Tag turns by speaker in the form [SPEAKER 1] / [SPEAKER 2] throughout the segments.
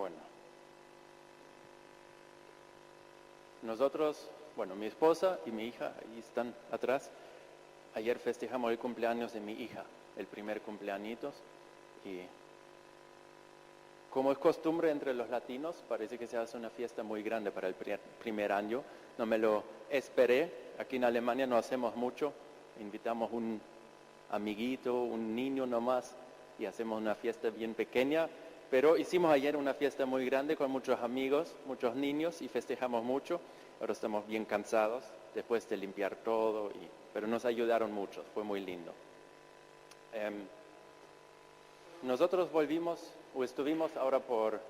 [SPEAKER 1] Bueno, nosotros, mi esposa y mi hija, ahí están atrás. Ayer festejamos el cumpleaños de mi hija, el primer cumpleañitos, y como es costumbre entre los latinos, parece que se hace una fiesta muy grande para el primer año. No me lo esperé, aquí en Alemania no hacemos mucho, invitamos un amiguito, un niño nomás, y hacemos una fiesta bien pequeña, pero hicimos ayer una fiesta muy grande con muchos amigos, muchos niños, y festejamos mucho. Ahora estamos bien cansados después de limpiar todo, pero nos ayudaron mucho, fue muy lindo. Nosotros estuvimos ahora por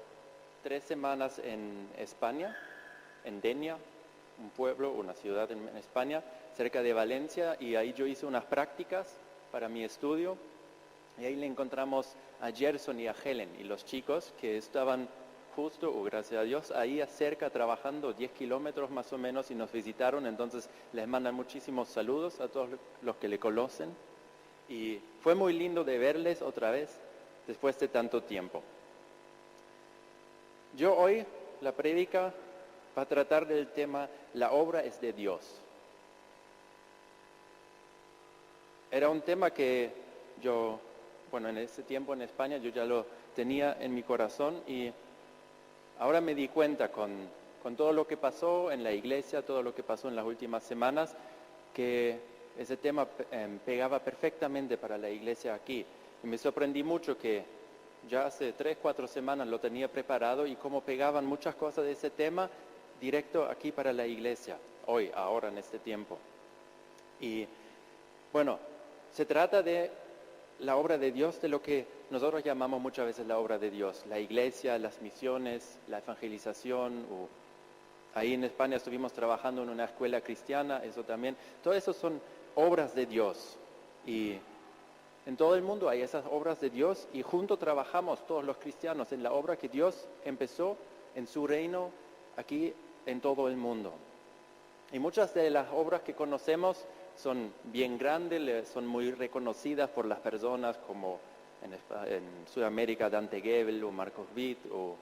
[SPEAKER 1] 3 semanas en España, en Denia, un pueblo, una ciudad en España, cerca de Valencia, y ahí yo hice unas prácticas para mi estudio, y ahí le encontramos a Gerson y a Helen, y los chicos que estaban justo, gracias a Dios, ahí cerca trabajando 10 kilómetros más o menos, y nos visitaron. Entonces les mandan muchísimos saludos a todos los que le conocen, y fue muy lindo de verles otra vez después de tanto tiempo. Yo hoy, la prédica va a tratar del tema "La obra es de Dios". Era un tema que yo, en ese tiempo en España yo ya lo tenía en mi corazón, y ahora me di cuenta con todo lo que pasó en la iglesia, todo lo que pasó en las últimas semanas, que ese tema pegaba perfectamente para la iglesia aquí. Y me sorprendí mucho que ya hace 3, 4 semanas lo tenía preparado, y cómo pegaban muchas cosas de ese tema directo aquí para la iglesia, hoy, ahora, en este tiempo. Y se trata de la obra de Dios, de lo que nosotros llamamos muchas veces la obra de Dios, la iglesia, las misiones, la evangelización. Ahí en España estuvimos trabajando en una escuela cristiana, eso también. Todo eso son obras de Dios. Y en todo el mundo hay esas obras de Dios, y juntos trabajamos todos los cristianos en la obra que Dios empezó en su reino aquí en todo el mundo. Y muchas de las obras que conocemos son bien grandes, son muy reconocidas por las personas, como en Sudamérica Dante Gebel o Marcos Witt o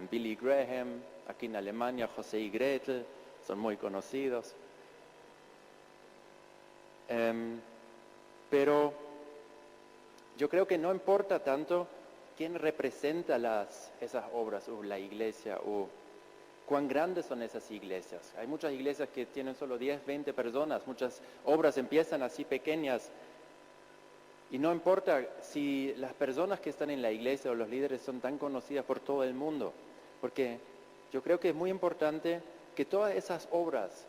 [SPEAKER 1] Billy Graham. Aquí en Alemania José y Gretel son muy conocidos. Pero yo creo que no importa tanto quién representa esas obras, o la iglesia, o cuán grandes son esas iglesias. Hay muchas iglesias que tienen solo 10, 20 personas, muchas obras empiezan así pequeñas. Y no importa si las personas que están en la iglesia o los líderes son tan conocidas por todo el mundo, porque yo creo que es muy importante que todas esas obras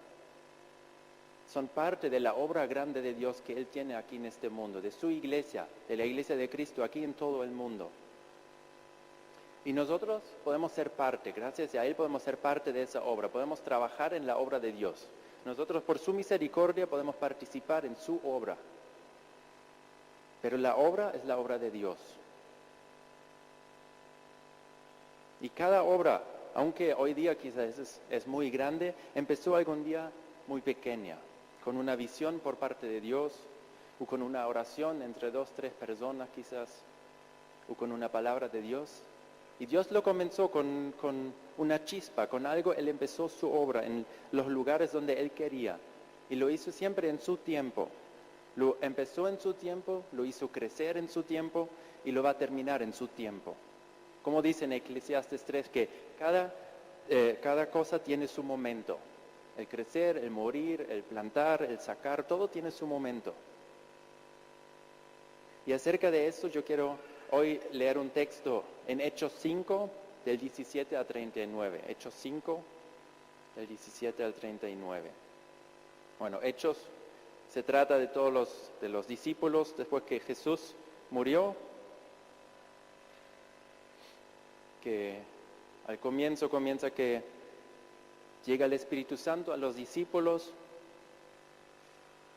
[SPEAKER 1] son parte de la obra grande de Dios que Él tiene aquí en este mundo, de su iglesia, de la iglesia de Cristo aquí en todo el mundo. Y nosotros podemos ser parte, gracias a Él podemos ser parte de esa obra, podemos trabajar en la obra de Dios. Nosotros por su misericordia podemos participar en su obra. Pero la obra es la obra de Dios. Y cada obra, aunque hoy día quizás es muy grande, empezó algún día muy pequeña, con una visión por parte de Dios, o con una oración entre 2, 3 personas quizás, o con una palabra de Dios. Y Dios lo comenzó con una chispa, con algo. Él empezó su obra en los lugares donde Él quería, y lo hizo siempre en su tiempo. Lo empezó en su tiempo, lo hizo crecer en su tiempo, y lo va a terminar en su tiempo. Como dice en Eclesiastes 3, que cada cosa tiene su momento. El crecer, el morir, el plantar, el sacar, todo tiene su momento. Y acerca de eso yo quiero hoy leer un texto en Hechos 5, del 17 al 39. Hechos 5, del 17 al 39. Hechos se trata de todos los discípulos después que Jesús murió, que al comienzo comienza que llega el Espíritu Santo a los discípulos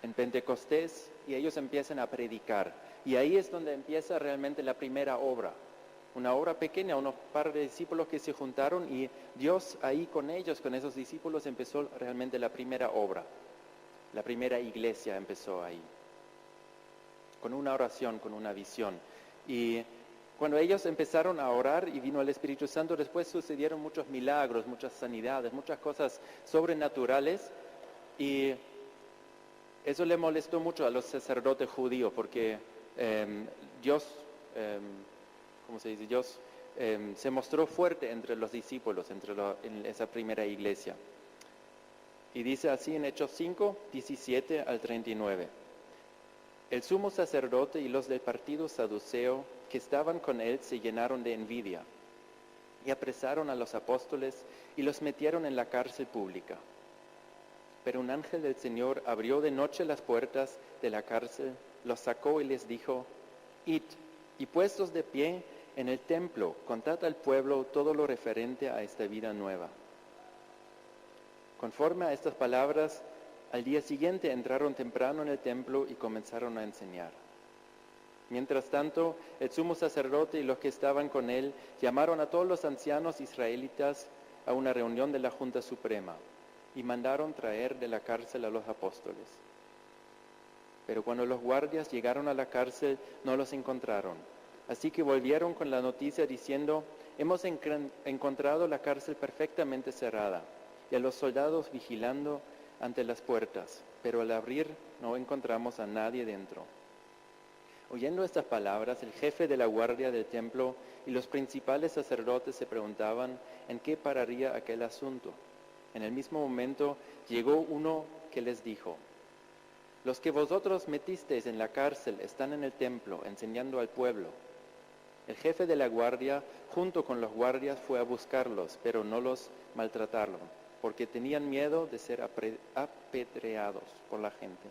[SPEAKER 1] en Pentecostés, y ellos empiezan a predicar. Y ahí es donde empieza realmente la primera obra. Una obra pequeña, unos par de discípulos que se juntaron, y Dios ahí con ellos, con esos discípulos, empezó realmente la primera obra. La primera iglesia empezó ahí, con una oración, con una visión. Y Cuando ellos empezaron a orar y vino el Espíritu Santo, después sucedieron muchos milagros, muchas sanidades, muchas cosas sobrenaturales, y eso le molestó mucho a los sacerdotes judíos porque Dios, ¿cómo se dice? Dios se mostró fuerte entre los discípulos, en esa primera iglesia. Y dice así en Hechos 5, 17 al 39. El sumo sacerdote y los del partido saduceo que estaban con él se llenaron de envidia y apresaron a los apóstoles y los metieron en la cárcel pública. Pero un ángel del Señor abrió de noche las puertas de la cárcel, los sacó y les dijo: Id, y puestos de pie en el templo, contad al pueblo todo lo referente a esta vida nueva. Conforme a estas palabras, al día siguiente entraron temprano en el templo y comenzaron a enseñar. Mientras tanto, el sumo sacerdote y los que estaban con él llamaron a todos los ancianos israelitas a una reunión de la Junta Suprema y mandaron traer de la cárcel a los apóstoles. Pero cuando los guardias llegaron a la cárcel, no los encontraron. Así que volvieron con la noticia diciendo: hemos encontrado la cárcel perfectamente cerrada y a los soldados vigilando ante las puertas, pero al abrir no encontramos a nadie dentro. Oyendo estas palabras, el jefe de la guardia del templo y los principales sacerdotes se preguntaban en qué pararía aquel asunto. En el mismo momento llegó uno que les dijo: los que vosotros metisteis en la cárcel están en el templo enseñando al pueblo. El jefe de la guardia, junto con los guardias, fue a buscarlos, pero no los maltrataron, porque tenían miedo de ser apedreados por la gente.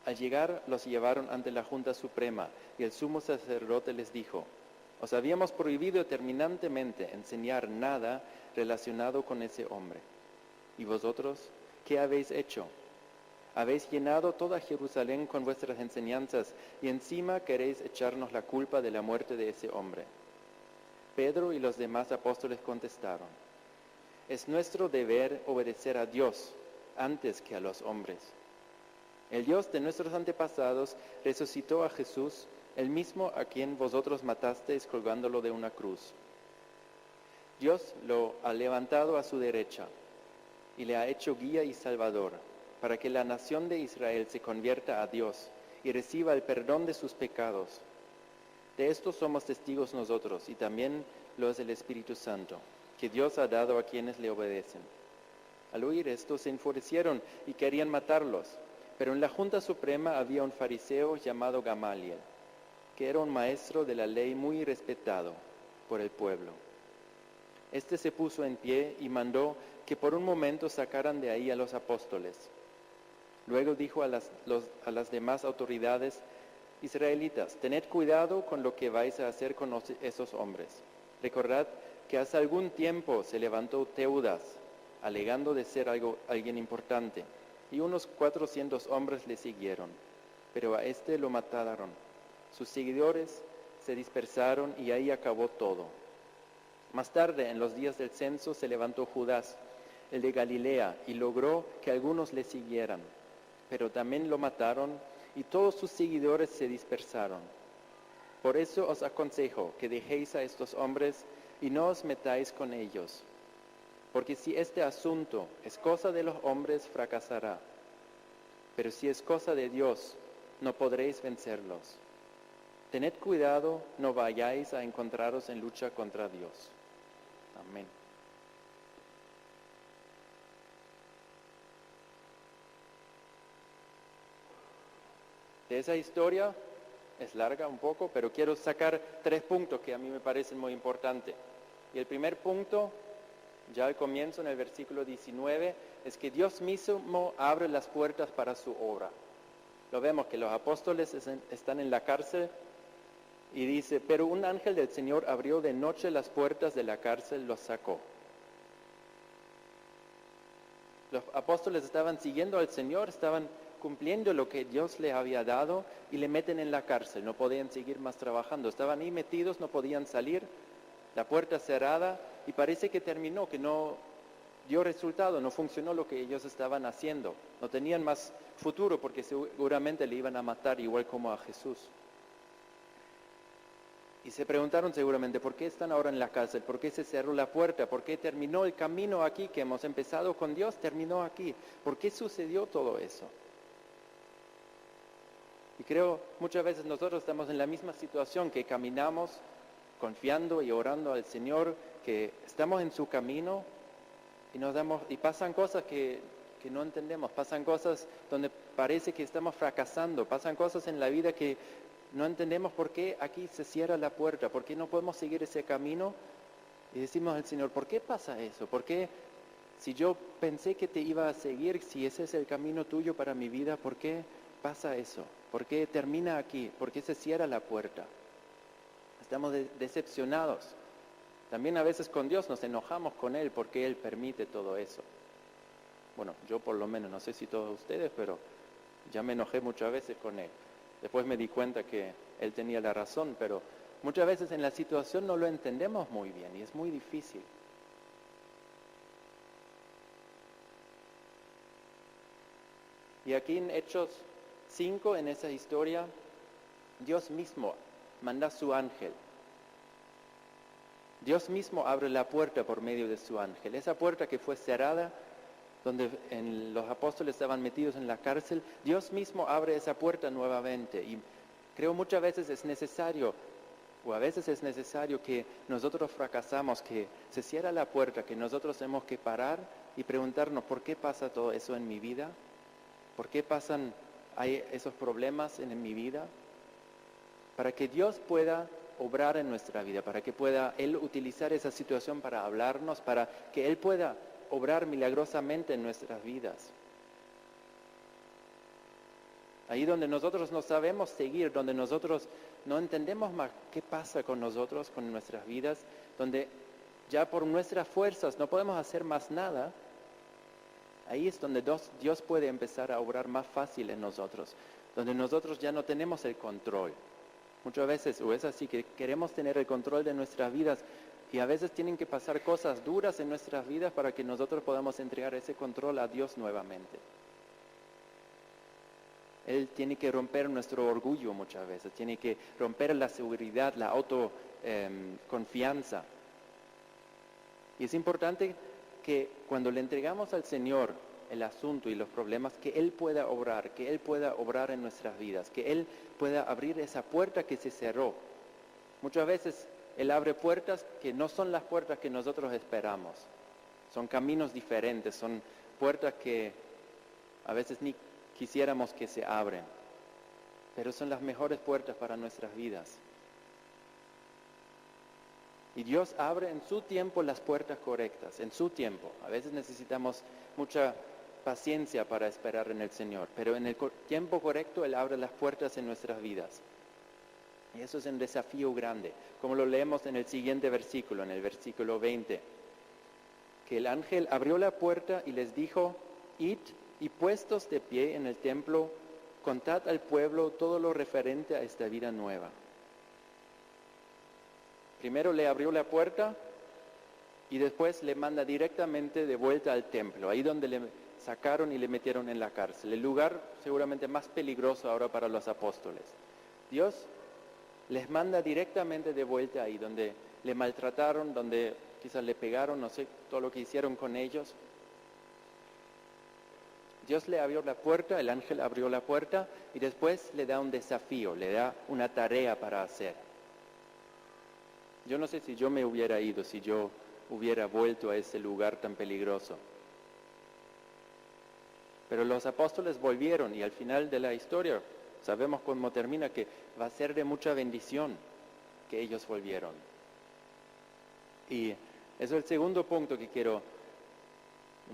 [SPEAKER 1] Al llegar, los llevaron ante la Junta Suprema, y el sumo sacerdote les dijo: os habíamos prohibido terminantemente enseñar nada relacionado con ese hombre. ¿Y vosotros qué habéis hecho? Habéis llenado toda Jerusalén con vuestras enseñanzas, y encima queréis echarnos la culpa de la muerte de ese hombre. Pedro y los demás apóstoles contestaron: es nuestro deber obedecer a Dios antes que a los hombres. El Dios de nuestros antepasados resucitó a Jesús, el mismo a quien vosotros matasteis colgándolo de una cruz. Dios lo ha levantado a su derecha y le ha hecho guía y salvador, para que la nación de Israel se convierta a Dios y reciba el perdón de sus pecados. De esto somos testigos nosotros y también los del Espíritu Santo, que Dios ha dado a quienes le obedecen. Al oír esto se enfurecieron y querían matarlos, pero en la Junta Suprema había un fariseo llamado Gamaliel, que era un maestro de la ley muy respetado por el pueblo. Este se puso en pie y mandó que por un momento sacaran de ahí a los apóstoles. Luego dijo a las demás autoridades israelitas: tened cuidado con lo que vais a hacer con esos hombres. Recordad que hace algún tiempo se levantó Teudas, alegando de ser alguien importante, y unos 400 hombres le siguieron, pero a este lo mataron. Sus seguidores se dispersaron y ahí acabó todo. Más tarde, en los días del censo, se levantó Judas, el de Galilea, y logró que algunos le siguieran, pero también lo mataron y todos sus seguidores se dispersaron. Por eso os aconsejo que dejéis a estos hombres y no os metáis con ellos, porque si este asunto es cosa de los hombres, fracasará, pero si es cosa de Dios, no podréis vencerlos. Tened cuidado, no vayáis a encontraros en lucha contra Dios. Amén. De esa historia, es larga un poco, pero quiero sacar 3 puntos que a mí me parecen muy importantes. Y el primer punto, ya al comienzo en el versículo 19, es que Dios mismo abre las puertas para su obra. Lo vemos que los apóstoles están en la cárcel y dice: pero un ángel del Señor abrió de noche las puertas de la cárcel, los sacó. Los apóstoles estaban siguiendo al Señor, estaban cumpliendo lo que Dios les había dado y le meten en la cárcel. No podían seguir más trabajando, estaban ahí metidos, no podían salir, la puerta cerrada, y parece que terminó, que no dio resultado, no funcionó lo que ellos estaban haciendo. No tenían más futuro porque seguramente le iban a matar igual como a Jesús. Y se preguntaron seguramente, ¿por qué están ahora en la cárcel? ¿Por qué se cerró la puerta? ¿Por qué terminó el camino aquí que hemos empezado con Dios? Terminó aquí. ¿Por qué sucedió todo eso? Y creo muchas veces nosotros estamos en la misma situación, que caminamos confiando y orando al Señor, que estamos en su camino y pasan cosas que no entendemos, pasan cosas donde parece que estamos fracasando, pasan cosas en la vida que no entendemos por qué aquí se cierra la puerta, por qué no podemos seguir ese camino. Y decimos al Señor, ¿por qué pasa eso? ¿Por qué, si yo pensé que te iba a seguir, si ese es el camino tuyo para mi vida, por qué pasa eso? ¿Por qué termina aquí? ¿Por qué se cierra la puerta? Estamos decepcionados. También a veces con Dios nos enojamos con Él porque Él permite todo eso. Bueno, yo por lo menos, no sé si todos ustedes, pero ya me enojé muchas veces con Él. Después me di cuenta que Él tenía la razón, pero muchas veces en la situación no lo entendemos muy bien y es muy difícil. Y aquí en Hechos 5, en esa historia, Dios mismo manda a su ángel. Dios mismo abre la puerta por medio de su ángel. Esa puerta que fue cerrada, donde los apóstoles estaban metidos en la cárcel, Dios mismo abre esa puerta nuevamente. Y creo muchas veces es necesario, o a veces es necesario que nosotros fracasamos, que se cierra la puerta, que nosotros tenemos que parar y preguntarnos, ¿por qué pasa todo eso en mi vida? ¿Por qué hay esos problemas en mi vida? Para que Dios pueda obrar en nuestra vida, para que pueda Él utilizar esa situación para hablarnos, para que Él pueda obrar milagrosamente en nuestras vidas. Ahí donde nosotros no sabemos seguir, donde nosotros no entendemos más qué pasa con nosotros, con nuestras vidas, donde ya por nuestras fuerzas no podemos hacer más nada, ahí es donde Dios puede empezar a obrar más fácil en nosotros, donde nosotros ya no tenemos el control. Muchas veces, o es así, que queremos tener el control de nuestras vidas y a veces tienen que pasar cosas duras en nuestras vidas para que nosotros podamos entregar ese control a Dios nuevamente. Él tiene que romper nuestro orgullo muchas veces, tiene que romper la seguridad, la autoconfianza. Y es importante que cuando le entregamos al Señor el asunto y los problemas, que Él pueda obrar en nuestras vidas, que Él pueda abrir esa puerta que se cerró. Muchas veces Él abre puertas que no son las puertas que nosotros esperamos. Son caminos diferentes, son puertas que a veces ni quisiéramos que se abren, pero son las mejores puertas para nuestras vidas. Y Dios abre en su tiempo las puertas correctas, en su tiempo. A veces necesitamos mucha paciencia para esperar en el Señor, pero en el tiempo correcto Él abre las puertas en nuestras vidas. Y eso es un desafío grande, como lo leemos en el siguiente versículo, en el versículo 20, que el ángel abrió la puerta y les dijo, id y puestos de pie en el templo, contad al pueblo todo lo referente a esta vida nueva. Primero le abrió la puerta y después le manda directamente de vuelta al templo, ahí donde le sacaron y le metieron en la cárcel, el lugar seguramente más peligroso ahora para los apóstoles. Dios les manda directamente de vuelta ahí, donde le maltrataron, donde quizás le pegaron, no sé, todo lo que hicieron con ellos. Dios le abrió la puerta, el ángel abrió la puerta y después le da un desafío, le da una tarea para hacer. Yo no sé si yo me hubiera ido, si yo hubiera vuelto a ese lugar tan peligroso. Pero los apóstoles volvieron y al final de la historia sabemos cómo termina, que va a ser de mucha bendición que ellos volvieron. Y eso es el segundo punto que quiero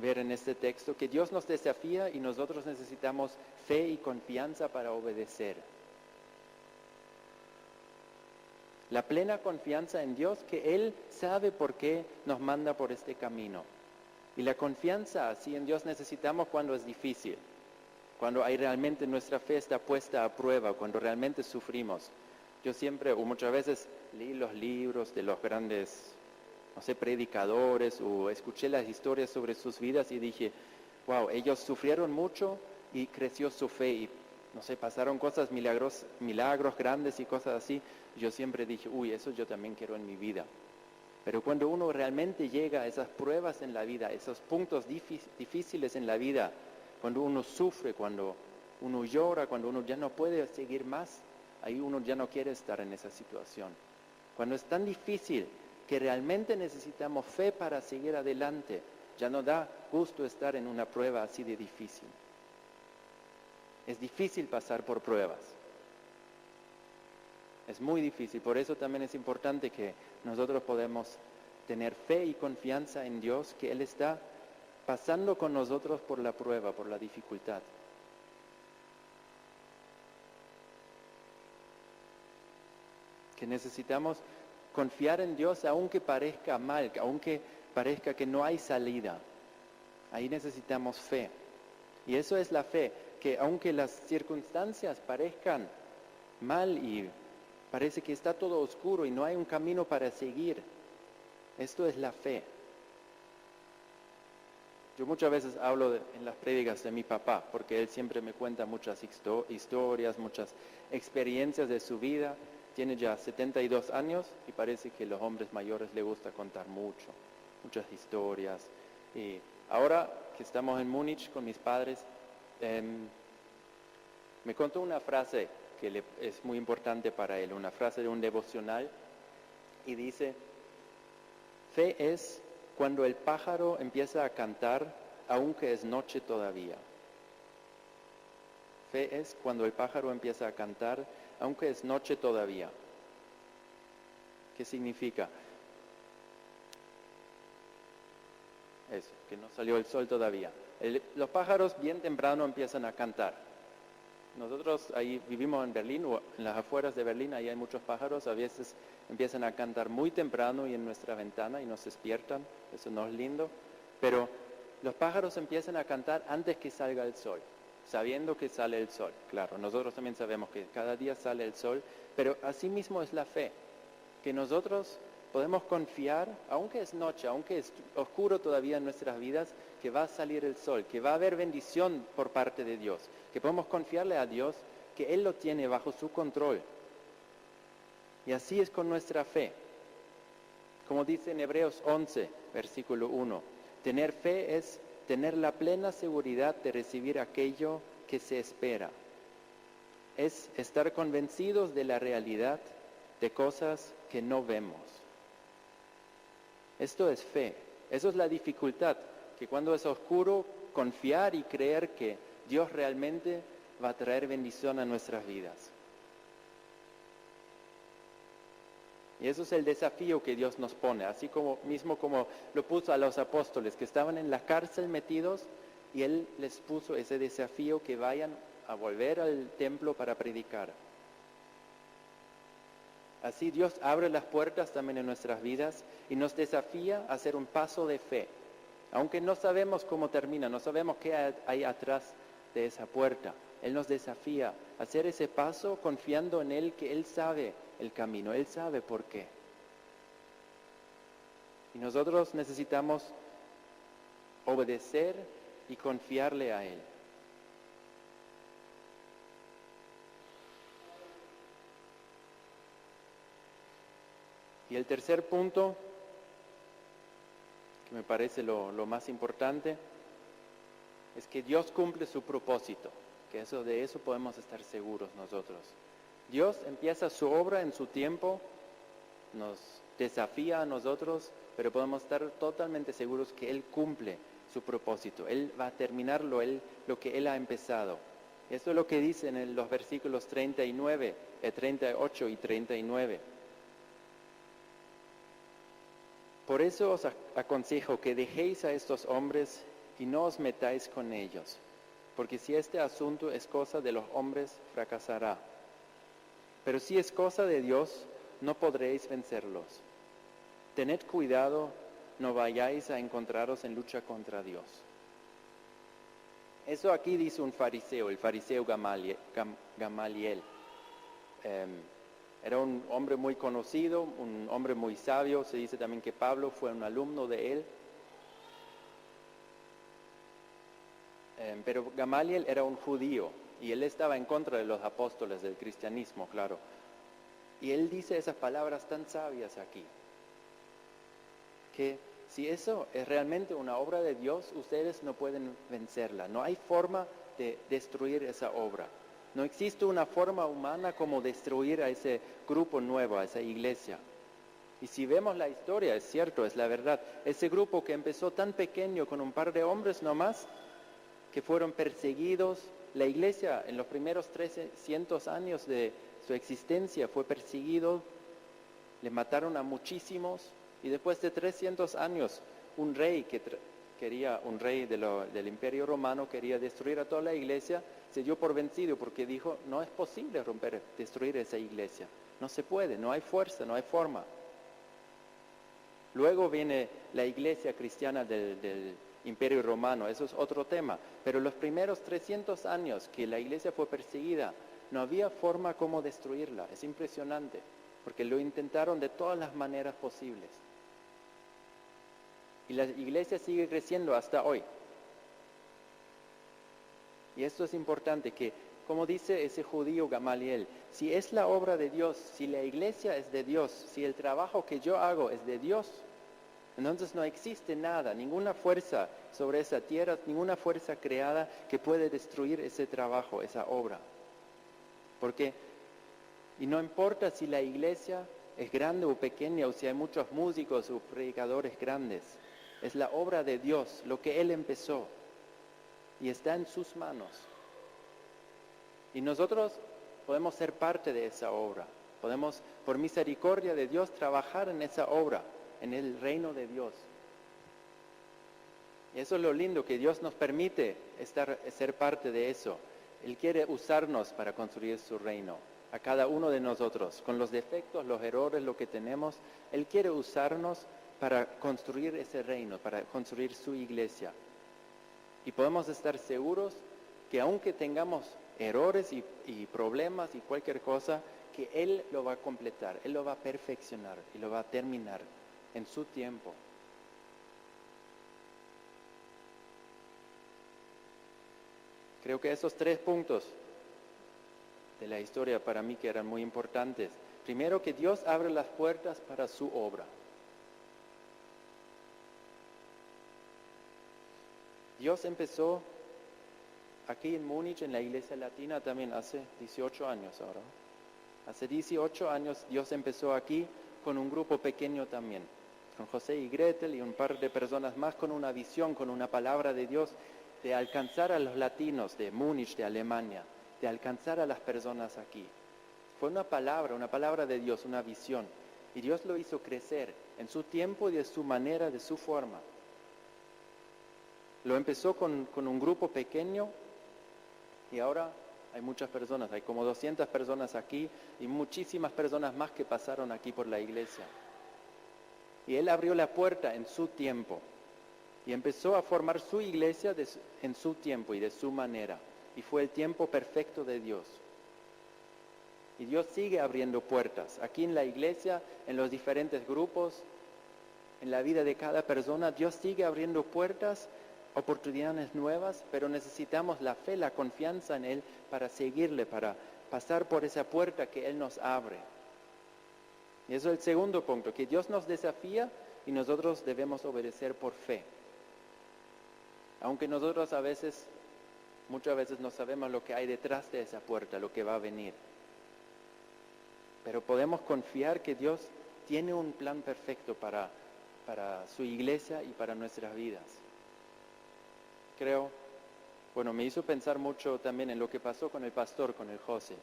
[SPEAKER 1] ver en este texto, que Dios nos desafía y nosotros necesitamos fe y confianza para obedecer. La plena confianza en Dios, que Él sabe por qué nos manda por este camino. Y la confianza así en Dios necesitamos cuando es difícil, cuando realmente nuestra fe está puesta a prueba, cuando realmente sufrimos. Yo siempre, o muchas veces, leí los libros de los grandes, no sé, predicadores, o escuché las historias sobre sus vidas y dije, wow, ellos sufrieron mucho y creció su fe. Y no sé, pasaron cosas, milagros grandes y cosas así, yo siempre dije, eso yo también quiero en mi vida. Pero cuando uno realmente llega a esas pruebas en la vida, esos puntos difíciles en la vida, cuando uno sufre, cuando uno llora, cuando uno ya no puede seguir más, ahí uno ya no quiere estar en esa situación. Cuando es tan difícil que realmente necesitamos fe para seguir adelante, ya no da gusto estar en una prueba así de difícil. Es difícil pasar por pruebas. Es muy difícil, por eso también es importante que nosotros podemos tener fe y confianza en Dios, que Él está pasando con nosotros por la prueba, por la dificultad. Que necesitamos confiar en Dios aunque parezca mal, aunque parezca que no hay salida. Ahí necesitamos fe. Y eso es la fe, que aunque las circunstancias parezcan mal y parece que está todo oscuro y no hay un camino para seguir, esto es la fe. Yo muchas veces hablo en las prédicas de mi papá, porque él siempre me cuenta muchas historias, muchas experiencias de su vida. Tiene ya 72 años y parece que a los hombres mayores les gusta contar muchas historias. Y ahora que estamos en Múnich con mis padres, me contó una frase que es muy importante para él, una frase de un devocional, y dice: fe es cuando el pájaro empieza a cantar, aunque es noche todavía. Fe es cuando el pájaro empieza a cantar, aunque es noche todavía. ¿Qué significa? Eso, que no salió el sol todavía. Los pájaros bien temprano empiezan a cantar. Nosotros ahí vivimos en Berlín, o en las afueras de Berlín, ahí hay muchos pájaros, a veces empiezan a cantar muy temprano y en nuestra ventana y nos despiertan, eso no es lindo, pero los pájaros empiezan a cantar antes que salga el sol, sabiendo que sale el sol. Claro, nosotros también sabemos que cada día sale el sol, pero así mismo es la fe, que nosotros podemos confiar, aunque es noche, aunque es oscuro todavía en nuestras vidas, que va a salir el sol, que va a haber bendición por parte de Dios, que podemos confiarle a Dios que Él lo tiene bajo su control. Y así es con nuestra fe. Como dice en Hebreos 11, versículo 1, tener fe es tener la plena seguridad de recibir aquello que se espera. Es estar convencidos de la realidad de cosas que no vemos. Esto es fe. Eso es la dificultad, que cuando es oscuro, confiar y creer que Dios realmente va a traer bendición a nuestras vidas. Y eso es el desafío que Dios nos pone, así como lo puso a los apóstoles que estaban en la cárcel metidos, y Él les puso ese desafío que vayan a volver al templo para predicar. Así Dios abre las puertas también en nuestras vidas y nos desafía a hacer un paso de fe. Aunque no sabemos cómo termina, no sabemos qué hay atrás de esa puerta, Él nos desafía a hacer ese paso confiando en Él, que Él sabe el camino, Él sabe por qué. Y nosotros necesitamos obedecer y confiarle a Él. Y el tercer punto, que me parece lo más importante, es que Dios cumple su propósito, que de eso podemos estar seguros nosotros. Dios empieza su obra en su tiempo, nos desafía a nosotros, pero podemos estar totalmente seguros que Él cumple su propósito. Él va a terminar lo que Él ha empezado. Esto es lo que dice en los versículos 38 y 39. Por eso os aconsejo que dejéis a estos hombres y no os metáis con ellos, porque si este asunto es cosa de los hombres, fracasará. Pero si es cosa de Dios, no podréis vencerlos. Tened cuidado, no vayáis a encontraros en lucha contra Dios. Eso aquí dice un fariseo, el fariseo Gamaliel. Era un hombre muy conocido, un hombre muy sabio. Se dice también que Pablo fue un alumno de él. Pero Gamaliel era un judío, Y él estaba en contra de los apóstoles del cristianismo, claro. Y él dice esas palabras tan sabias aquí, que si eso es realmente una obra de Dios, ustedes no pueden vencerla. No hay forma de destruir esa obra. No existe una forma humana como destruir a ese grupo nuevo, a esa iglesia. Y si vemos la historia, es cierto, es la verdad. Ese grupo que empezó tan pequeño con un par de hombres nomás, que fueron perseguidos. La iglesia en los primeros 300 años de su existencia fue perseguido, le mataron a muchísimos. Y después de 300 años, un rey del Imperio Romano quería destruir a toda la iglesia, se dio por vencido porque dijo, no es posible destruir esa iglesia. No se puede, no hay fuerza, no hay forma. Luego viene la iglesia cristiana del Imperio Romano, eso es otro tema. Pero los primeros 300 años que la iglesia fue perseguida, no había forma como destruirla. Es impresionante, porque lo intentaron de todas las maneras posibles. Y la iglesia sigue creciendo hasta hoy. Y esto es importante, que como dice ese judío Gamaliel, si es la obra de Dios, si la iglesia es de Dios, si el trabajo que yo hago es de Dios, entonces no existe nada, ninguna fuerza sobre esa tierra, ninguna fuerza creada que puede destruir ese trabajo, esa obra. Y no importa si la iglesia es grande o pequeña, o si hay muchos músicos o predicadores grandes, es la obra de Dios, lo que Él empezó, y está en sus manos. Y nosotros podemos ser parte de esa obra, podemos, por misericordia de Dios, trabajar en esa obra, en el reino de Dios. Y eso es lo lindo, que Dios nos permite ser parte de eso. Él quiere usarnos para construir su reino, a cada uno de nosotros, con los defectos, los errores, lo que tenemos. Él quiere usarnos para construir ese reino, para construir su iglesia. Y podemos estar seguros que aunque tengamos errores y problemas y cualquier cosa, que Él lo va a completar, Él lo va a perfeccionar y lo va a terminar en su tiempo. Creo que esos 3 puntos de la historia para mí que eran muy importantes. Primero, que Dios abre las puertas para su obra. Dios empezó aquí en Múnich, en la iglesia latina, también hace 18 años ahora. Hace 18 años Dios empezó aquí con un grupo pequeño también, con José y Gretel y un par de personas más, con una visión, con una palabra de Dios, de alcanzar a los latinos de Múnich, de Alemania, de alcanzar a las personas aquí. Fue una palabra de Dios, una visión. Y Dios lo hizo crecer en su tiempo y de su manera, de su forma. Lo empezó con un grupo pequeño y ahora hay muchas personas, hay como 200 personas aquí y muchísimas personas más que pasaron aquí por la iglesia. Y Él abrió la puerta en su tiempo y empezó a formar su iglesia en su tiempo y de su manera. Y fue el tiempo perfecto de Dios. Y Dios sigue abriendo puertas. Aquí en la iglesia, en los diferentes grupos, en la vida de cada persona, Dios sigue abriendo puertas, oportunidades nuevas, pero necesitamos la fe, la confianza en Él para seguirle, para pasar por esa puerta que Él nos abre. Y eso es el segundo punto, que Dios nos desafía y nosotros debemos obedecer por fe. Aunque nosotros muchas veces no sabemos lo que hay detrás de esa puerta, lo que va a venir. Pero podemos confiar que Dios tiene un plan perfecto para su iglesia y para nuestras vidas. Me hizo pensar mucho también en lo que pasó con el pastor, con el José,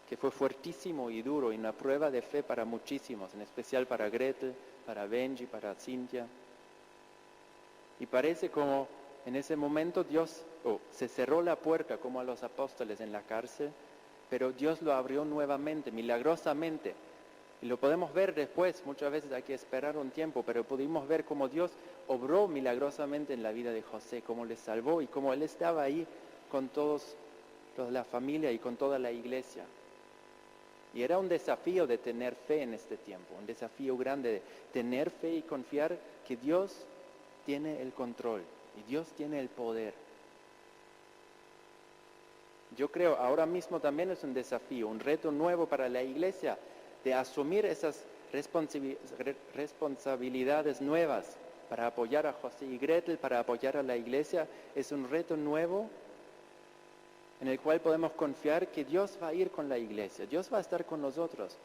[SPEAKER 1] que fue fuertísimo y duro y una prueba de fe para muchísimos, en especial para Gretel, para Benji, para Cynthia. Y parece como en ese momento se cerró la puerta como a los apóstoles en la cárcel, pero Dios lo abrió nuevamente, milagrosamente. Y lo podemos ver después, muchas veces hay que esperar un tiempo, pero pudimos ver cómo Dios obró milagrosamente en la vida de José, cómo le salvó y cómo Él estaba ahí con toda la familia y con toda la iglesia. Y era un desafío de tener fe en este tiempo, un desafío grande de tener fe y confiar que Dios tiene el control y Dios tiene el poder. Yo creo ahora mismo también es un desafío, un reto nuevo para la iglesia de asumir esas responsabilidades nuevas para apoyar a José y Gretel, para apoyar a la iglesia. Es un reto nuevo en el cual podemos confiar que Dios va a ir con la iglesia, Dios va a estar con nosotros.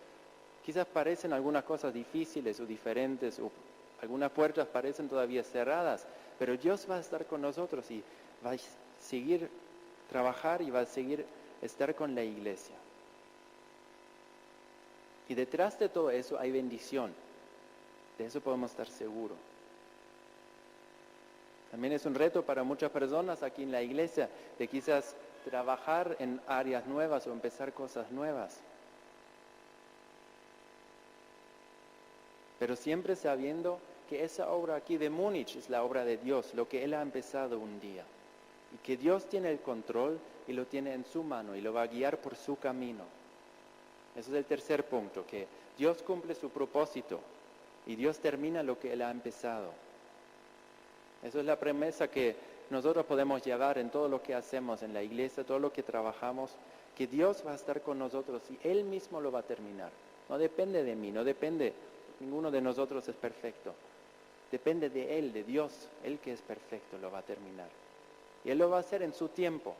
[SPEAKER 1] Quizás parecen algunas cosas difíciles o diferentes, o algunas puertas parecen todavía cerradas, pero Dios va a estar con nosotros y va a seguir trabajar y va a seguir estar con la iglesia. Y detrás de todo eso hay bendición, de eso podemos estar seguros. También es un reto para muchas personas aquí en la iglesia de quizás trabajar en áreas nuevas o empezar cosas nuevas. Pero siempre sabiendo que esa obra aquí de Múnich es la obra de Dios, lo que Él ha empezado un día. Y que Dios tiene el control y lo tiene en su mano y lo va a guiar por su camino. Ese es el tercer punto, que Dios cumple su propósito y Dios termina lo que Él ha empezado. Esa es la premisa que nosotros podemos llevar en todo lo que hacemos en la iglesia, todo lo que trabajamos, que Dios va a estar con nosotros y Él mismo lo va a terminar. No depende de mí, no depende, ninguno de nosotros es perfecto. Depende de Él, de Dios, Él que es perfecto lo va a terminar. Y Él lo va a hacer en su tiempo.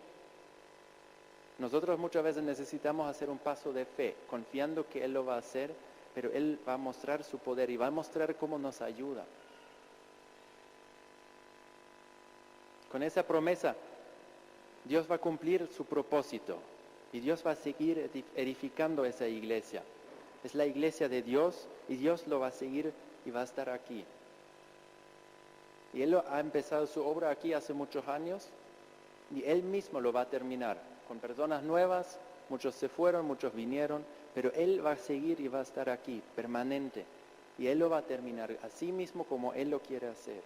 [SPEAKER 1] Nosotros muchas veces necesitamos hacer un paso de fe, confiando que Él lo va a hacer, pero Él va a mostrar su poder y va a mostrar cómo nos ayuda. Con esa promesa, Dios va a cumplir su propósito y Dios va a seguir edificando esa iglesia. Es la iglesia de Dios y Dios lo va a seguir y va a estar aquí. Y Él ha empezado su obra aquí hace muchos años y Él mismo lo va a terminar con personas nuevas. Muchos se fueron, muchos vinieron, pero Él va a seguir y va a estar aquí, permanente. Y Él lo va a terminar así mismo como Él lo quiere hacer.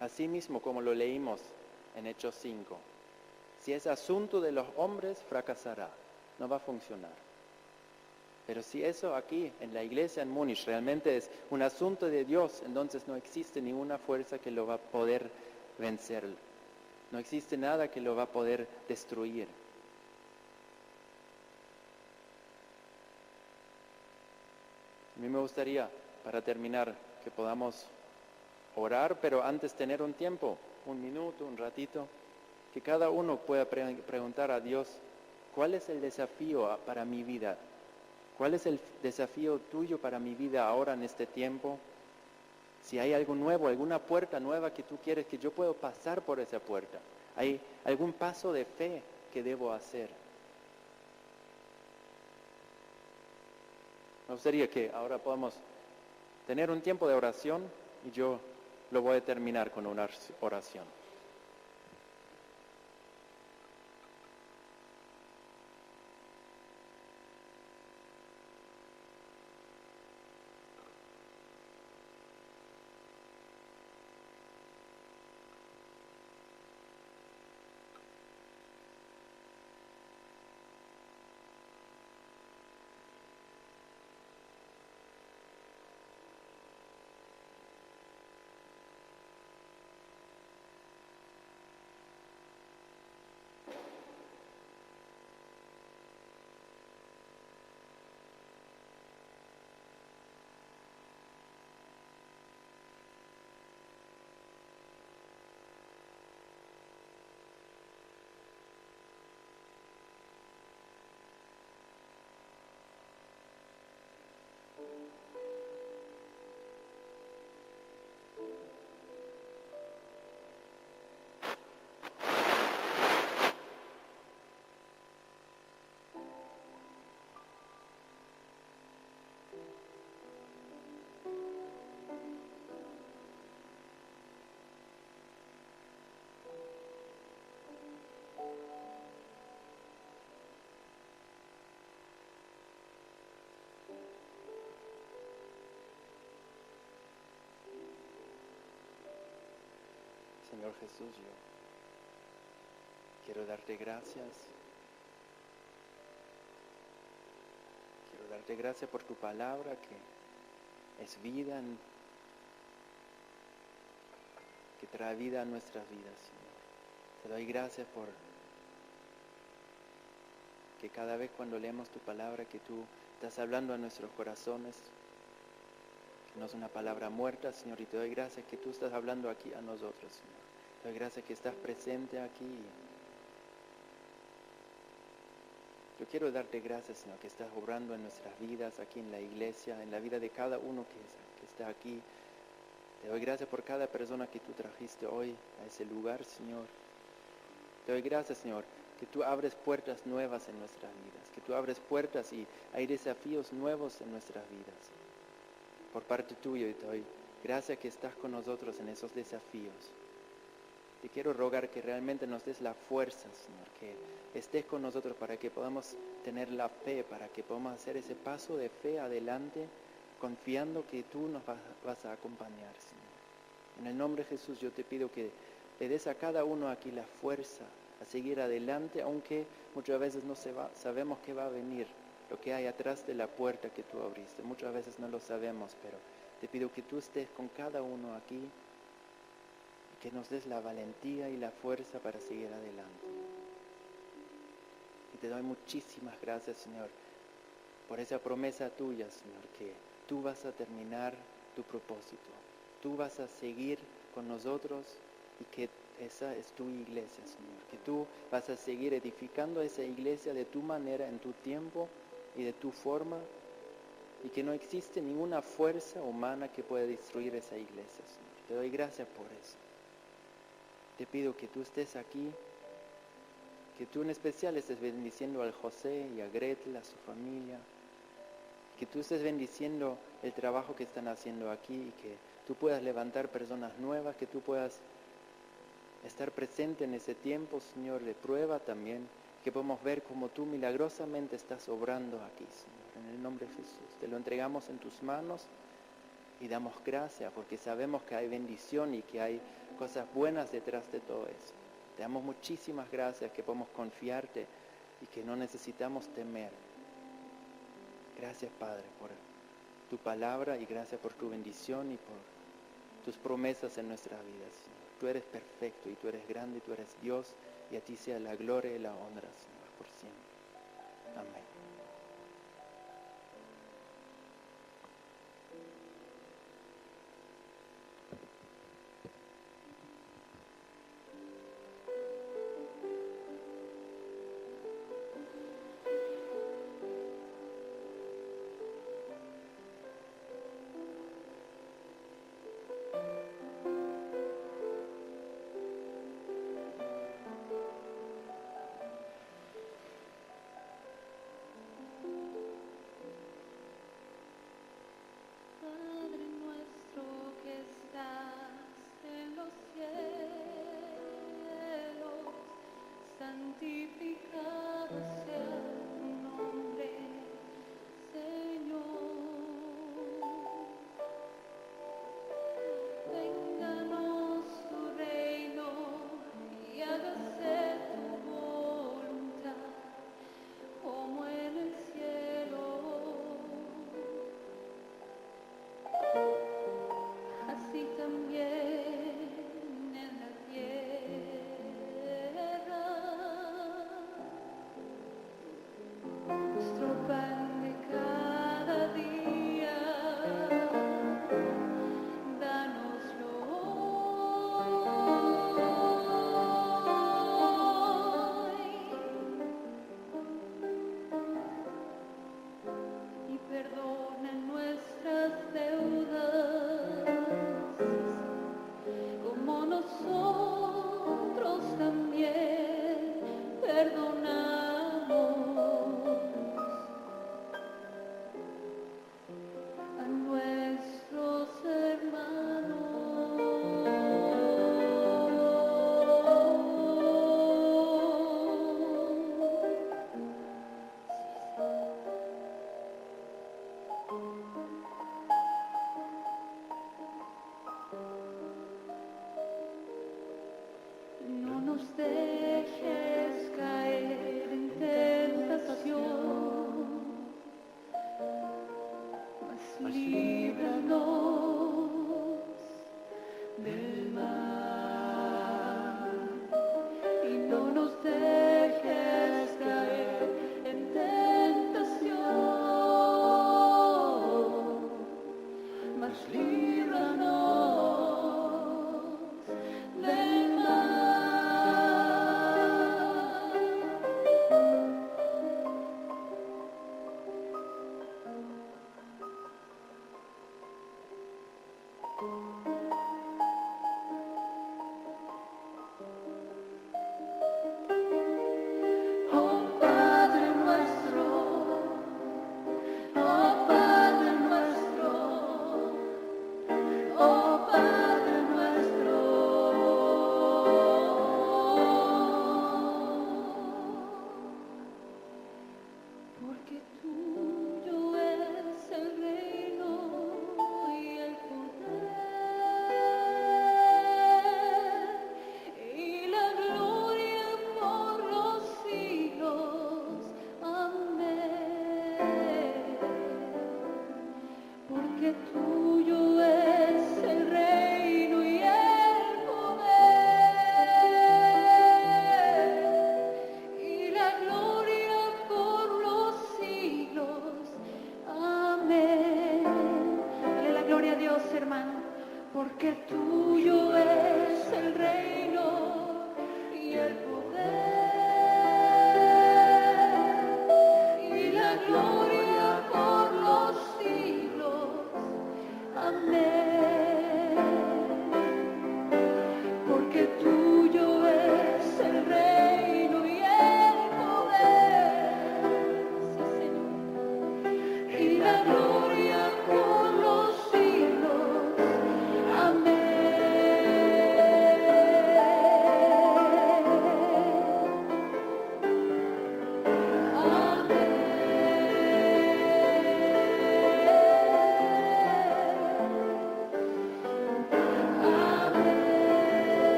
[SPEAKER 1] Así mismo como lo leímos en Hechos 5. Si es asunto de los hombres, fracasará, no va a funcionar. Pero si eso aquí en la iglesia en Múnich realmente es un asunto de Dios, entonces no existe ninguna fuerza que lo va a poder vencer. No existe nada que lo va a poder destruir. A mí me gustaría, para terminar, que podamos orar, pero antes tener un tiempo, un minuto, un ratito, que cada uno pueda preguntar a Dios, ¿cuál es el desafío para mi vida? ¿Cuál es el desafío tuyo para mi vida ahora en este tiempo? Si hay algo nuevo, alguna puerta nueva que tú quieres que yo pueda pasar por esa puerta. ¿Hay algún paso de fe que debo hacer? Me gustaría que ahora podamos tener un tiempo de oración y yo lo voy a terminar con una oración. Señor Jesús, yo quiero darte gracias. Quiero darte gracias por tu palabra que es vida, que trae vida a nuestras vidas, Señor. Te doy gracias por que cada vez cuando leemos tu palabra, que tú estás hablando a nuestros corazones, que no es una palabra muerta, Señor, y te doy gracias que tú estás hablando aquí a nosotros, Señor. Te doy gracias que estás presente aquí. Yo quiero darte gracias, Señor, que estás obrando en nuestras vidas, aquí en la iglesia, en la vida de cada uno que está aquí. Te doy gracias por cada persona que tú trajiste hoy a ese lugar, Señor. Te doy gracias, Señor, que tú abres puertas nuevas en nuestras vidas, que tú abres puertas y hay desafíos nuevos en nuestras vidas. Por parte tuya, y te doy gracias que estás con nosotros en esos desafíos. Te quiero rogar que realmente nos des la fuerza, Señor, que estés con nosotros para que podamos tener la fe, para que podamos hacer ese paso de fe adelante, confiando que tú nos vas a acompañar, Señor. En el nombre de Jesús yo te pido que le des a cada uno aquí la fuerza a seguir adelante, aunque muchas veces no sabemos qué va a venir, lo que hay atrás de la puerta que tú abriste. Muchas veces no lo sabemos, pero te pido que tú estés con cada uno aquí, que nos des la valentía y la fuerza para seguir adelante. Y te doy muchísimas gracias, Señor, por esa promesa tuya, Señor, que tú vas a terminar tu propósito. Tú vas a seguir con nosotros y que esa es tu iglesia, Señor. Que tú vas a seguir edificando esa iglesia de tu manera, en tu tiempo y de tu forma. Y que no existe ninguna fuerza humana que pueda destruir esa iglesia, Señor. Te doy gracias por eso. Te pido que tú estés aquí, que tú en especial estés bendiciendo al José y a Gretel, a su familia, que tú estés bendiciendo el trabajo que están haciendo aquí y que tú puedas levantar personas nuevas, que tú puedas estar presente en ese tiempo, Señor, de prueba también, que podamos ver cómo tú milagrosamente estás obrando aquí, Señor, en el nombre de Jesús. Te lo entregamos en tus manos y damos gracias porque sabemos que hay bendición y que hay cosas buenas detrás de todo eso. Te damos muchísimas gracias que podemos confiarte y que no necesitamos temer. Gracias, Padre, por tu palabra y gracias por tu bendición y por tus promesas en nuestras vidas, Señor. Tú eres perfecto y tú eres grande y tú eres Dios y a ti sea la gloria y la honra, Señor, por siempre. Amén.
[SPEAKER 2] Padre nuestro que estás en los cielos, santificado sea tu nombre, Señor. Vénganos tu reino y hágase tu voluntad, como en el cielo. Así también en la tierra. Nuestro pan de cada día, dánoslo hoy. Y perdona nuestras deudas, como nosotros también perdonamos a nuestros No nos dejes caer en tentación, mas líbranos del mal.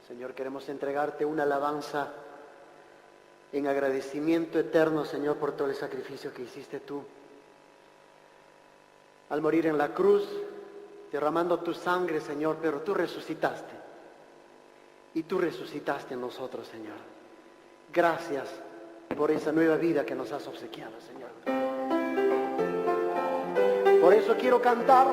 [SPEAKER 3] Señor, queremos entregarte una alabanza en agradecimiento eterno, Señor, por todo el sacrificio que hiciste tú. Al morir en la cruz, derramando tu sangre, Señor, pero tú resucitaste. Y tú resucitaste en nosotros, Señor. Gracias por esa nueva vida que nos has obsequiado, Señor. Por eso quiero cantar.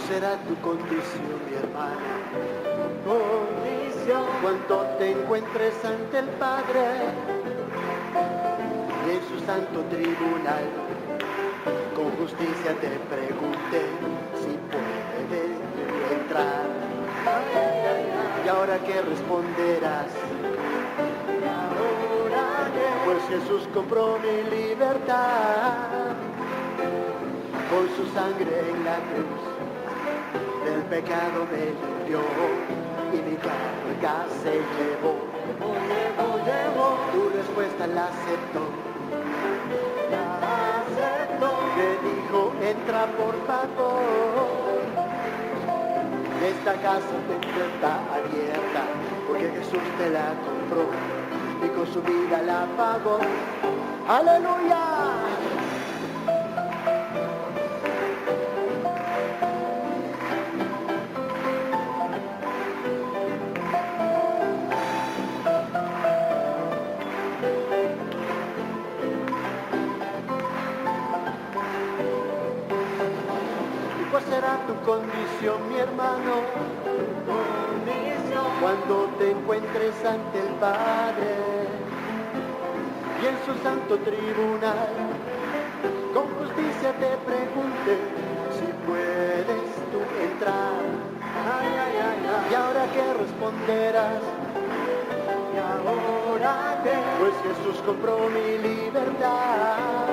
[SPEAKER 3] Será tu condición, mi hermana, condición, cuando te encuentres ante el Padre y en su santo tribunal con justicia te pregunte si puedes entrar. Y ahora que responderás, pues Jesús compró mi libertad con su sangre en la cruz. Del pecado me limpió y mi carga se llevó. Tu respuesta la aceptó. Me dijo, entra por favor. Esta casa está abierta porque Jesús te la compró y con su vida la pagó. ¡Aleluya! Será tu condición, mi hermano, cuando te encuentres ante el Padre y en su santo tribunal con justicia te pregunte si puedes tú entrar. Y ahora que responderás, pues Jesús compró mi libertad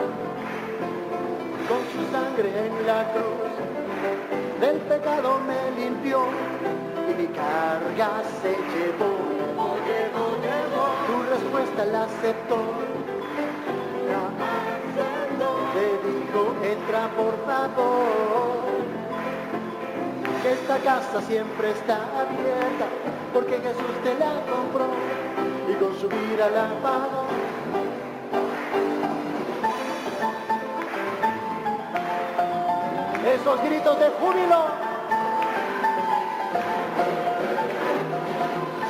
[SPEAKER 3] con su sangre en la cruz. Del pecado me limpió y mi carga se llevó. Tu respuesta la aceptó. Te dijo, entra por favor. Que esta casa siempre está abierta porque Jesús te la compró y con su vida la pagó. Esos gritos de júbilo.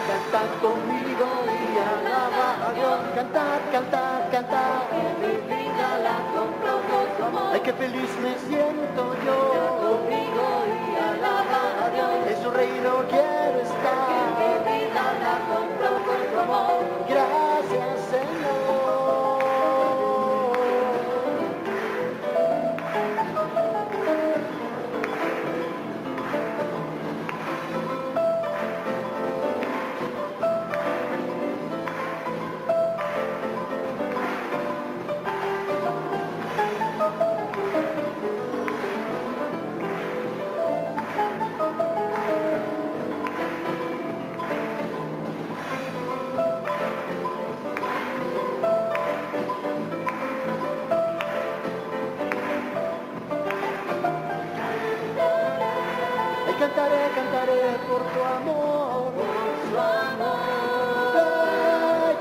[SPEAKER 3] Cantad conmigo y alaba a Dios. Cantad, cantad, cantad. Mi vida la compró con su amor. Ay, qué feliz me siento yo. Conmigo y alaba a Dios. En su reino quiero estar. Mi vida la compró con su amor. Gracias, Señor. Cantaré, cantaré por tu amor,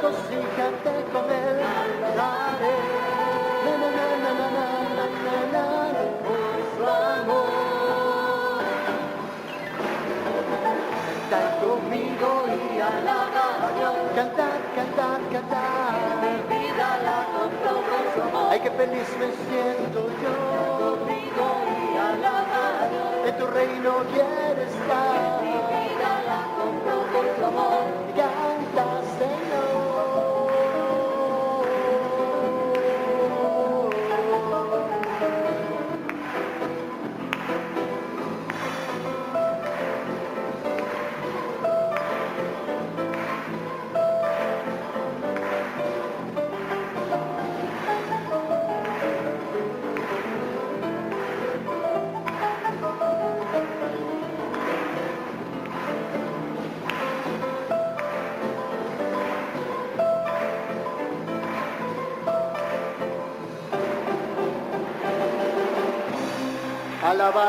[SPEAKER 3] regocíjate con él, cantaré, na na na na na na na na na, por su amor. Cantad conmigo y alaba a Dios, cantad, cantad, cantad. Mi vida la compró con su amor. Ay, qué feliz me siento yo. Conmigo y alaba a Dios. En tu reino quiero estar. Mi vida la compró con tu amor. Canta, Señor. Alabado